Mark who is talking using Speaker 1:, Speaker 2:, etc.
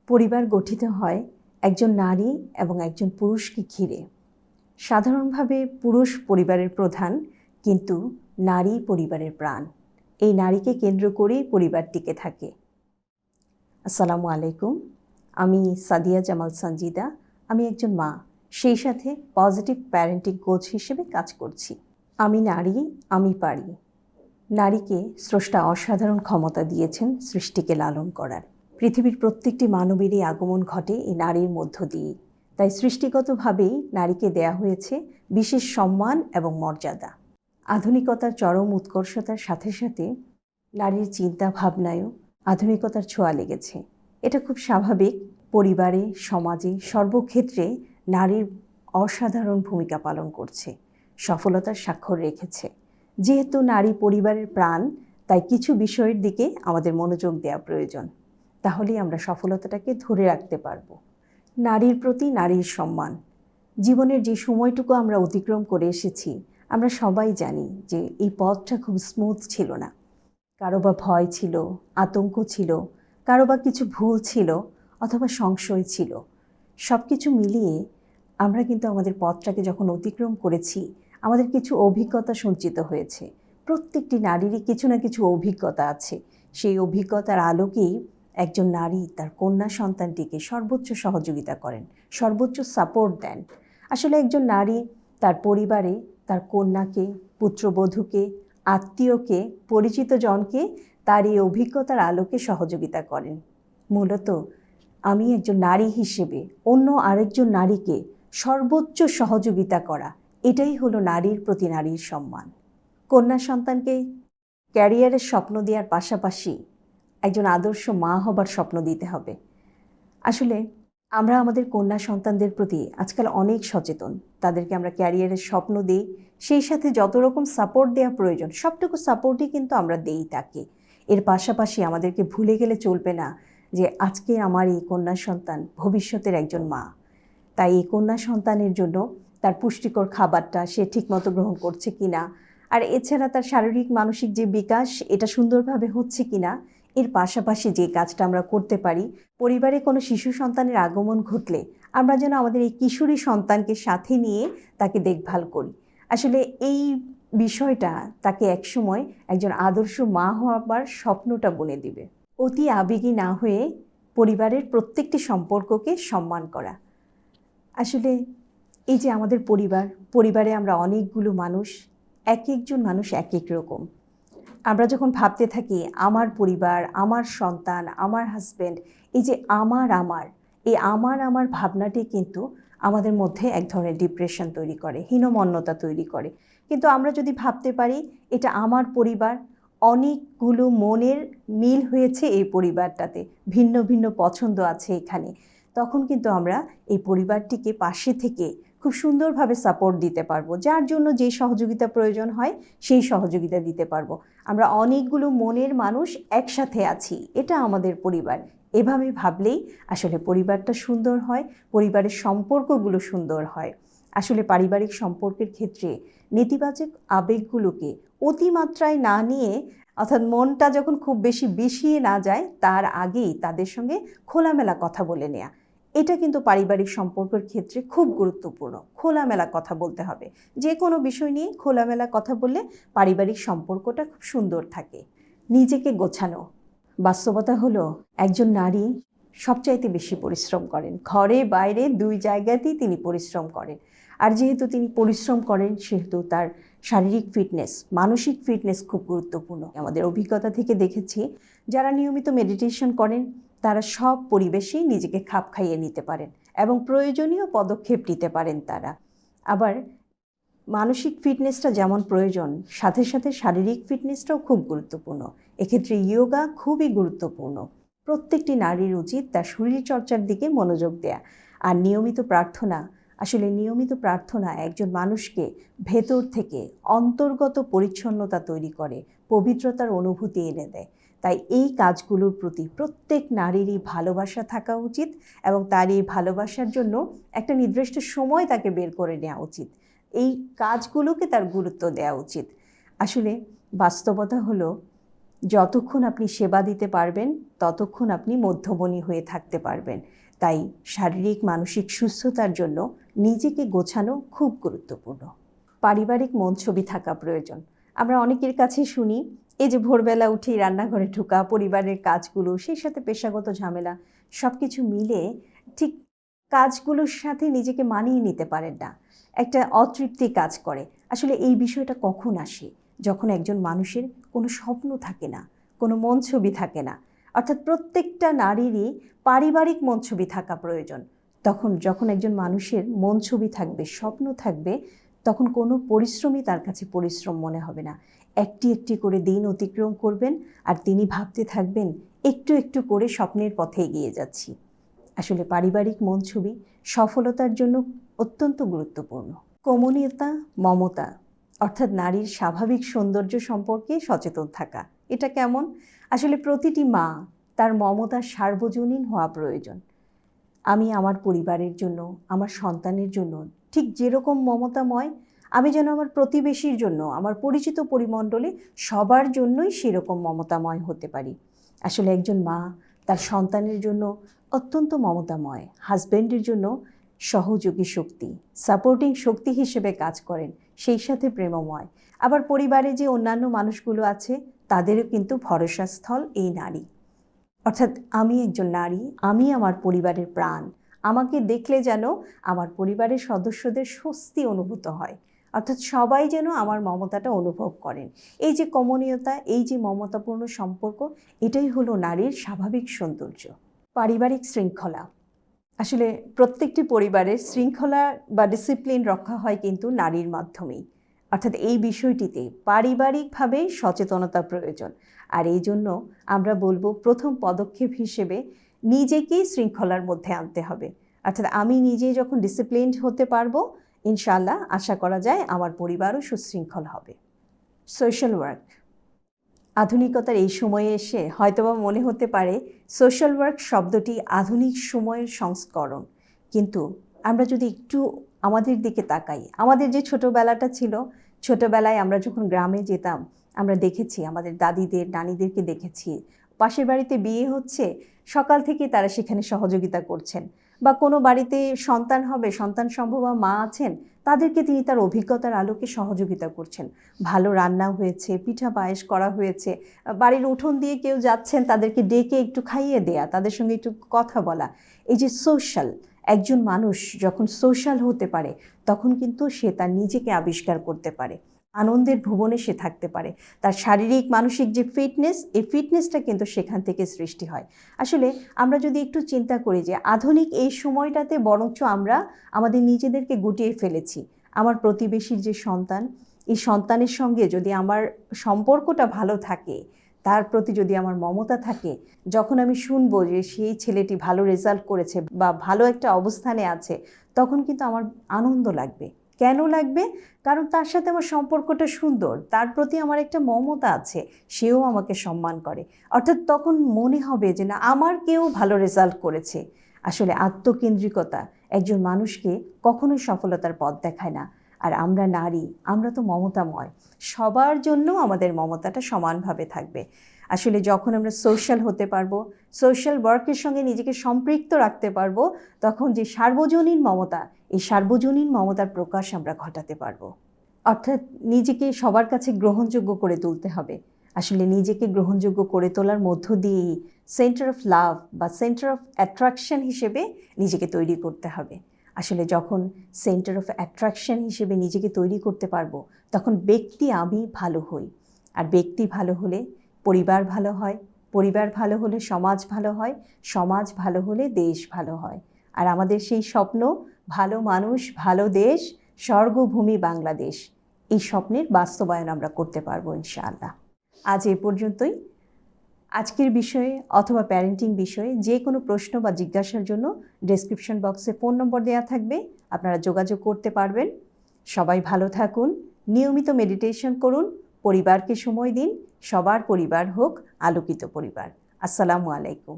Speaker 1: পরিবার গঠিত হয় একজন নারী এবং একজন পুরুষকে ঘিরে। সাধারণভাবে পুরুষ পরিবারের প্রধান, কিন্তু নারী পরিবারের প্রাণ। এই নারীকে কেন্দ্র করেই পরিবার টিকে থাকে। আসসালামু আলাইকুম, আমি সাদিয়া জামাল সঞ্জিদা। আমি একজন মা, সেই সাথে পজিটিভ প্যারেন্টিং কোচ হিসেবে কাজ করছি। আমি নারী, আমি পারি। নারীকে স্রষ্টা অসাধারণ ক্ষমতা দিয়েছেন সৃষ্টিকে লালন করার। পৃথিবীর প্রত্যেকটি মানবেরই আগমন ঘটে এই নারীর মধ্য দিয়ে। তাই সৃষ্টিগতভাবেই নারীকে দেয়া হয়েছে বিশেষ সম্মান এবং মর্যাদা। আধুনিকতার চরম উৎকর্ষতার সাথে সাথে নারীর চিন্তা ভাবনায়ও আধুনিকতার ছোঁয়া লেগেছে। এটা খুব স্বাভাবিক। পরিবারে, সমাজে, সর্বক্ষেত্রে নারীর অসাধারণ ভূমিকা পালন করছে, সফলতার স্বাক্ষর রেখেছে। যেহেতু নারী পরিবারের প্রাণ, তাই কিছু বিষয়ের দিকে আমাদের মনোযোগ দেওয়া প্রয়োজন। তাহলেই আমরা সফলতাটাকে ধরে রাখতে পারব। নারীর প্রতি নারীর সম্মান। জীবনের যে সময়টুকু আমরা অতিক্রম করে এসেছি, আমরা সবাই জানি যে এই পথটা খুব স্মুথ ছিল না। কারো বা ভয় ছিল, আতঙ্ক ছিল, কারো বা কিছু ভুল ছিল, অথবা সংশয় ছিল। সব কিছু মিলিয়ে আমরা কিন্তু আমাদের পথটাকে যখন অতিক্রম করেছি, আমাদের কিছু অভিজ্ঞতা সঞ্চিত হয়েছে। প্রত্যেকটি নারীরই কিছু না কিছু অভিজ্ঞতা আছে। সেই অভিজ্ঞতার আলোকেই একজন নারী তার কন্যা সন্তানটিকে সর্বোচ্চ সহযোগিতা করেন, সর্বোচ্চ সাপোর্ট দেন। আসলে একজন নারী তার পরিবারে তার কন্যাকে, পুত্রবধূকে, আত্মীয়কে, পরিচিত জনকে তার এই অভিজ্ঞতার আলোকে সহযোগিতা করেন। মূলত আমি একজন নারী হিসেবে অন্য আরেকজন নারীকে সর্বোচ্চ সহযোগিতা করা, এটাই হলো নারীর প্রতি নারীর সম্মান। কন্যা সন্তানকে ক্যারিয়ারের স্বপ্ন দেওয়ার পাশাপাশি একজন আদর্শ মা হবার স্বপ্ন দিতে হবে। আসলে আমরা আমাদের কন্যা সন্তানদের প্রতি আজকাল অনেক সচেতন। তাদেরকে আমরা ক্যারিয়ারের স্বপ্ন দিই, সেই সাথে যত রকম সাপোর্ট দেওয়া প্রয়োজন সবটুকু সাপোর্টই কিন্তু আমরা দেই তাকে। এর পাশাপাশি আমাদেরকে ভুলে গেলে চলবে না যে আজকে আমার এই কন্যা সন্তান ভবিষ্যতের একজন মা। তাই এই কন্যা সন্তানের জন্য তার পুষ্টিকর খাবারটা সে ঠিকমতো গ্রহণ করছে কিনা, আর এছাড়া তার শারীরিক মানসিক যে বিকাশ, এটা সুন্দরভাবে হচ্ছে কিনা, এর পাশাপাশি যে কাজটা আমরা করতে পারি, পরিবারে কোনো শিশু সন্তানের আগমন ঘটলে আমরা যেন আমাদের এই কিশোরী সন্তানকে সাথে নিয়ে তাকে দেখভাল করি। আসলে এই বিষয়টা তাকে একসময় একজন আদর্শ মা হওয়ার স্বপ্নটা বুনে দিবে। অতি আবেগী না হয়ে পরিবারের প্রত্যেকটি সম্পর্ককে সম্মান করা। আসলে এই যে আমাদের পরিবারে আমরা অনেকগুলো মানুষ, এক একজন মানুষ এক এক রকম। আমরা যখন ভাবতে থাকি আমার পরিবার, আমার সন্তান, আমার হাজব্যান্ড, এই যে এই আমার ভাবনাটি কিন্তু আমাদের মধ্যে এক ধরনের ডিপ্রেশন তৈরি করে, হীনমন্যতা তৈরি করে। কিন্তু আমরা যদি ভাবতে পারি এটা আমার পরিবার, অনেকগুলো মনের মিল হয়েছে এই পরিবারটাতে, ভিন্ন ভিন্ন পছন্দ আছে এখানে, তখন কিন্তু আমরা এই পরিবারটিকে পাশে থেকে খুব সুন্দরভাবে সাপোর্ট দিতে পারবো। যার জন্য যে সহযোগিতা প্রয়োজন হয় সেই সহযোগিতা দিতে পারবো। আমরা অনেকগুলো মনের মানুষ একসাথে আছি, এটা আমাদের পরিবার। এভাবে ভাবলেই আসলে পরিবারটা সুন্দর হয়, পরিবারের সম্পর্কগুলো সুন্দর হয়। আসলে পারিবারিক সম্পর্কের ক্ষেত্রে নেতিবাচক আবেগগুলোকে অতিমাত্রায় না নিয়ে, অর্থাৎ মনটা যখন খুব বেশি বিষিয়ে না যায়, তার আগেই তাদের সঙ্গে খোলামেলা কথা বলে নেওয়া, এটা কিন্তু পারিবারিক সম্পর্কের ক্ষেত্রে খুব গুরুত্বপূর্ণ। খোলামেলা কথা বলতে হবে। যে কোনো বিষয় নিয়ে খোলামেলা কথা বললে পারিবারিক সম্পর্কটা খুব সুন্দর থাকে। নিজেকে গোছানো। বাস্তবতা হলো একজন নারী সবচাইতে বেশি পরিশ্রম করেন। ঘরে বাইরে দুই জায়গাতেই তিনি পরিশ্রম করেন। আর যেহেতু তিনি পরিশ্রম করেন, সেহেতু তার শারীরিক ফিটনেস, মানসিক ফিটনেস খুব গুরুত্বপূর্ণ। আমাদের অভিজ্ঞতা থেকে দেখেছি, যারা নিয়মিত মেডিটেশন করেন তারা সব পরিবেশেই নিজেকে খাপ খাইয়ে নিতে পারেন এবং প্রয়োজনীয় পদক্ষেপ নিতে পারেন তারা। আবার মানসিক ফিটনেসটা যেমন প্রয়োজন, সাথে সাথে শারীরিক ফিটনেসটাও খুব গুরুত্বপূর্ণ। এক্ষেত্রে যোগা খুবই গুরুত্বপূর্ণ। প্রত্যেকটি নারীর উচিত তার শরীরচর্চার দিকে মনোযোগ দেয়া। আর নিয়মিত প্রার্থনা একজন মানুষকে ভেতর থেকে অন্তর্গত পরিচ্ছন্নতা তৈরি করে, পবিত্রতার অনুভূতি এনে দেয়। তাই এই কাজগুলোর প্রতি প্রত্যেক নারীরই ভালোবাসা থাকা উচিত এবং তার এই ভালোবাসার জন্য একটা নির্দিষ্ট সময় তাকে বের করে নেওয়া উচিত। এই কাজগুলোকে তার গুরুত্ব দেওয়া উচিত। আসলে বাস্তবতা হলো যতক্ষণ আপনি সেবা দিতে পারবেন ততক্ষণ আপনি মধ্যমণি হয়ে থাকতে পারবেন। তাই শারীরিক মানসিক সুস্থতার জন্য নিজেকে গোছানো খুব গুরুত্বপূর্ণ। পারিবারিক মন ছবি থাকা প্রয়োজন। আমরা অনেকের কাছে শুনি এই যে ভোরবেলা উঠেই রান্নাঘরে ঢোকা, পরিবারের কাজগুলো, সেই সাথে পেশাগত ঝামেলা সব কিছু মিলে ঠিক কাজগুলোর সাথে নিজেকে মানিয়ে নিতে পারেন না, একটা অতৃপ্তি কাজ করে। আসলে এই বিষয়টা কখন আসে? যখন একজন মানুষের কোনো স্বপ্ন থাকে না, কোনো মন ছবি থাকে না। অর্থাৎ প্রত্যেকটা নারীরই পারিবারিক মন ছবি থাকা প্রয়োজন। যখন একজন মানুষের মন ছবি থাকবে, স্বপ্ন থাকবে, তখন কোনো পরিশ্রমই তার কাছে পরিশ্রম মনে হবে না। একটি একটি করে দিন অতিক্রম করবেন আর তিনি ভাবতে থাকবেন একটু একটু করে স্বপ্নের পথে এগিয়ে যাচ্ছি। আসলে পারিবারিক মন ছবি সফলতার জন্য অত্যন্ত গুরুত্বপূর্ণ। কমনীয়তা, মমতা অর্থাৎ নারীর স্বাভাবিক সৌন্দর্য সম্পর্কে সচেতন থাকা। এটা কেমন? আসলে প্রতিটি মা তার মমতার সার্বজনীন হওয়া প্রয়োজন। আমি আমার পরিবারের জন্য, আমার সন্তানের জন্য ঠিক যেরকম মমতাময়, আমি যেন আমার প্রতিবেশীর জন্য, আমার পরিচিত পরিমণ্ডলে সবার জন্যই সেরকম মমতাময় হতে পারি। আসলে একজন মা তার সন্তানের জন্য অত্যন্ত মমতাময়, হাজব্যান্ডের জন্য সহযোগী শক্তি, সাপোর্টিং শক্তি হিসেবে কাজ করেন, সেই সাথে প্রেমময়। আবার পরিবারে যে অন্যান্য মানুষগুলো আছে তাদেরও কিন্তু ভরসাস্থল এই নারী। অর্থাৎ আমি একজন নারী, আমি আমার পরিবারের প্রাণ। আমাকে দেখলে যেন আমার পরিবারের সদস্যদের স্বস্তি অনুভূত হয়, অর্থাৎ সবাই যেন আমার মমতাটা অনুভব করেন। এই যে কমনীয়তা, এই যে মমতাপূর্ণ সম্পর্ক, এটাই হলো নারীর স্বাভাবিক সৌন্দর্য। পারিবারিক শৃঙ্খলা। আসলে প্রত্যেকটি পরিবারের শৃঙ্খলা বা ডিসিপ্লিন রক্ষা হয় কিন্তু নারীর মাধ্যমেই। অর্থাৎ এই বিষয়টিতে পারিবারিকভাবে সচেতনতা প্রয়োজন। আর এই জন্য আমরা বলবো প্রথম পদক্ষেপ হিসেবে নিজেকেই শৃঙ্খলার মধ্যে আনতে হবে। অর্থাৎ আমি নিজে যখন ডিসিপ্লিনড হতে পারবো, ইনশাআল্লাহ আশা করা যায় আমার পরিবারও সুশৃঙ্খল হবে। Social work. আধুনিকতার এই সময়ে এসে হয়তোবা মনে হতে পারে সোশ্যাল ওয়ার্ক শব্দটি আধুনিক সময়ের সংস্করণ, কিন্তু আমরা যদি একটু আমাদের দিকে তাকাই, আমাদের যে ছোটোবেলাটা ছিল, ছোটোবেলায় আমরা যখন গ্রামে যেতাম, আমরা দেখেছি আমাদের দাদিদের, নানিদেরকে দেখেছি পাশের বাড়িতে বিয়ে হচ্ছে, সকাল থেকে তারা সেখানে সহযোগিতা করছেন। বা কোনো বাড়িতে সন্তান হবে, সন্তান সম্ভবা মা আছেন, তাদেরকে তিনি তার অভিজ্ঞতার আলোকে সহযোগিতা করছেন। ভালো রান্না হয়েছে, পিঠা পায়েস করা হয়েছে, বাড়ির উঠোন দিয়ে কেউ যাচ্ছেন, তাদেরকে ডেকে একটু খাইয়ে দেয়া, তাদের সঙ্গে একটু কথা বলা। এই যে সোশ্যাল, একজন মানুষ যখন সোশ্যাল হতে পারে তখন কিন্তু সে তার নিজেকে আবিষ্কার করতে পারে, আনন্দের ভুবনে সে থাকতে পারে। তার শারীরিক মানসিক যে ফিটনেস, এই ফিটনেসটা কিন্তু সেখান থেকে সৃষ্টি হয়। আসলে আমরা যদি একটু চিন্তা করি যে আধুনিক এই সময়টাতে বরঞ্চ আমরা আমাদের নিজেদেরকে গুটিয়ে ফেলেছি। আমার প্রতিবেশীর যে সন্তান, এই সন্তানের সঙ্গে যদি আমার সম্পর্কটা ভালো থাকে, তার প্রতি যদি আমার মমতা থাকে, যখন আমি শুনবো যে সেই ছেলেটি ভালো রেজাল্ট করেছে বা ভালো একটা অবস্থানে আছে, তখন কিন্তু আমার আনন্দ লাগবে। কেন লাগবে? কারণ তার সাথে আমার সম্পর্কটা সুন্দর, তার প্রতি আমার একটা মমতা আছে, সেও আমাকে সম্মান করে। অর্থাৎ তখন মনে হবে যে না, আমার কেউ ভালো রেজাল্ট করেছে। আসলে আত্মকেন্দ্রিকতা একজন মানুষকে কখনোই সফলতার পথ দেখায় না। আর আমরা নারী, আমরা তো মমতাময়, সবার জন্য আমাদের মমতাটা সমানভাবে থাকবে। আসলে যখন আমরা সোশ্যাল হতে পারবো, সোশ্যাল ওয়ার্কের সঙ্গে নিজেকে সম্পৃক্ত রাখতে পারবো, তখন যে সার্বজনীন মমতা, এই সার্বজনীন মমতার প্রকাশ আমরা ঘটাতে পারবো। অর্থাৎ নিজেকে সবার কাছে গ্রহণযোগ্য করে তুলতে হবে। আসলে নিজেকে গ্রহণযোগ্য করে তোলার মধ্য দিয়েই সেন্টার অফ লাভ বা সেন্টার অফ অ্যাট্রাকশন হিসেবে নিজেকে তৈরি করতে হবে। আসলে যখন সেন্টার অফ অ্যাট্রাকশন হিসেবে নিজেকে তৈরি করতে পারবো, তখন ব্যক্তি আমি ভালো হই। আর ব্যক্তি ভালো হলে পরিবার ভালো হয়, পরিবার ভালো হলে সমাজ ভালো হয়, সমাজ ভালো হলে দেশ ভালো হয়। আর আমাদের সেই স্বপ্ন, ভালো মানুষ, ভালো দেশ, স্বর্গভূমি বাংলাদেশ, এই স্বপ্নের বাস্তবায়ন আমরা করতে পারবো ইনশাআল্লাহ। আজ এ পর্যন্তই। আজকের বিষয়ে অথবা প্যারেন্টিং বিষয়ে যে কোনো প্রশ্ন বা জিজ্ঞাসার জন্য ডেসক্রিপশন বক্সে ফোন নম্বর দেওয়া থাকবে, আপনারা যোগাযোগ করতে পারবেন। সবাই ভালো থাকুন, নিয়মিত মেডিটেশন করুন, পরিবারকে সময় দিন, সবার পরিবার হোক আলোকিত পরিবার। আসসালামু আলাইকুম।